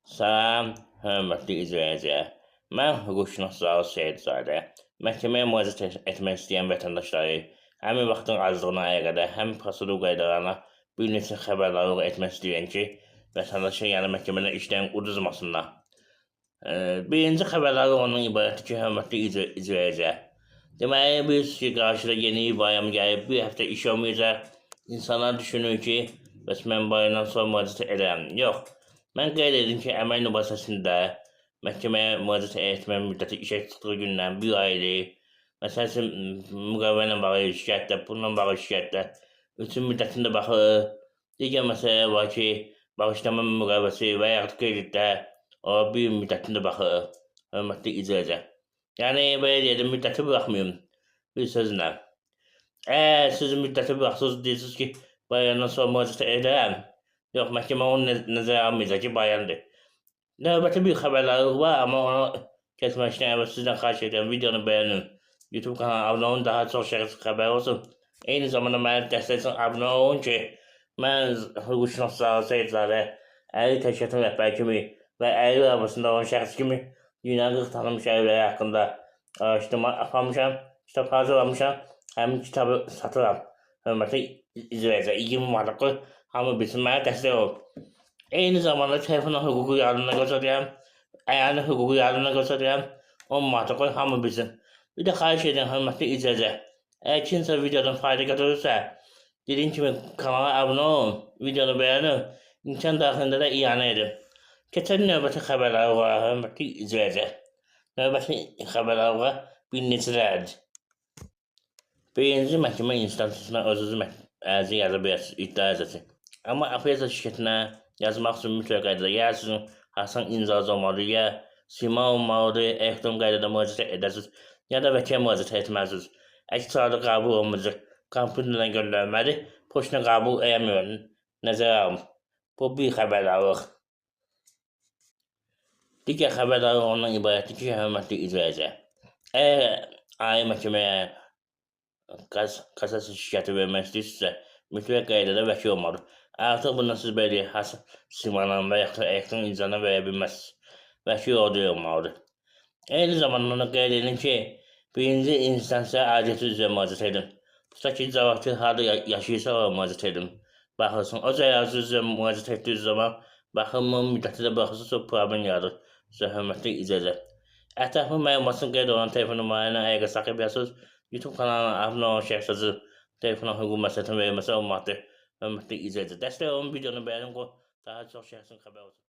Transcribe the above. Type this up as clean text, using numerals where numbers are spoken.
Salam, hörmətli izləyicilər. Mən hüquqşünaslar Seyidzadə. Məhkəməyə müraciət etmək istəyən vətəndaşları həmin vaxtın azlığına əqədə, həmin prosedur qaydalarına bir neçə xəbərdarlıq etmək istəyirəm ki, vətəndaşın yəni məhkəmədə işlərin uduzmasınlar. Birinci xəbərdarlıq ondan ibarətdir ki, hörmətli izləyicilər. Deməli, biz ki, qarşıda yeni bayram gəlib, bir həftə iş olmayacaq. İnsanlar düşünür ki, bəs mən bayramdan sonra müraciət edərəm. Yox. Mən qeyd edim ki, əmək mübahisəsində məhkəməyə müraciət etmə müddəti işə çıxdığı gündən 1 aydır. Məsəl üçün, müqavilə bağlı şikayətlər, bununla bağlı şikayətlər 3-ün müddətində baxır. Digər məsələ var ki, bağışlama müqaviləsi və yaxud kreditlər o 1 müddətində baxır. Hörmətli izləyicilər. Yəni, belə deyədim, müddəti buraxmayım. Bir sözlə. Əgər siz müddəti buraxsınız, deyirsiniz ki, bayramdan sonra müraciət edərəm. Yox, məhkəmə onu nəzərə almayacaq ki, bayandır. Növbəti bir xəbərdarlıq var, amma onu keçməkdən əvvəl sizdən xahiş edirəm, videonu bəyənin. YouTube kanalına abunə olun, daha çox şəxsi xəbər olsun. Eyni zamanda məni dəstək üçün abunə olun ki, mən hüquqşünaslar Seyidzadə 50 təşkilatın rəhbəri kimi və 50 arasında olan şəxs kimi dünyanın 40 tanınmış əlləri haqqında araşdırma aparmışam, kitab hazırlamışam, həmin kitabı satıram. Hörmətli izləyicilər, 20 manatlı hamı bilsin, mənə dəstək ol. Eyni zamanda telefonla hüquqi yardımına göstərirəm, əyani hüquqi yardımına göstərirəm, 10 manatlı hamı bilsin. Bir də xahiş edirəm, hörmətli izləyicilər, əgər kimsə videodan fayda götürürsə, dediyim kimi kanala abunə olun, videonu bəyənin, imkan daxilində də iyanə edin. Keçən növbəti xəbərlərə, hörmətli izləyicilər, növbəti xəbərlərə bir neçələrdir. Birinci məhkəmə instansiyasına öz-özü ərizə yaza bilərsiniz, iddia ərizəsi. Amma apellyasiya şirkətinə yazmaq üçün mütləq qaydada ya sizin Hasan imzalı olmalıdır, ya sima olmalıdır, elektron qaydada müraciət edəsiniz, ya da vəkil müraciət etməlisiniz. Əks halda qəbul olmayacaq, kompüterdən göndərməlidir, poçtuna qəbul eləmir, nəzərə alın. Bu bir xəbərdarlıq. Digər xəbərdarlıq ondan ibarətdir ki, hörmətli izləyicilər, əgər ali məhkəməyə kassasiya şikayəti vermək istəyirsinizsə, mütləq qaydada vəkil olmalıdır. Artıq bundan siz belə Hasan simanın və yaxud da elektron imzanı verə bilməzsiniz. Vəkil orada olmalıdır. Eyni zamanda onu qeyd edin ki, birinci instansiya aidiyyəti üzrə müraciət edin. Tutaq ki, cavabçı harada yaşayırsa oraya müraciət edin. Baxılsın, o cəhazı üzrə müraciət etdiyi zaman baxılma müddəti də baxılsın, çox problem yaradır. Sizə hörmətli izləyicilər. Ətraflı məlumatın qeyd olan telefon nömrələrinə əlaqə saxlaya bilərsiniz. YouTube kanalına abunə olan şəxsəcə telefona hüquq məsləhətinin verilməsi olmalıdır. Hörmətli izləyicilər, dəstək olun, videonu bəyənin, daha çox şəxsin xəbər olsun.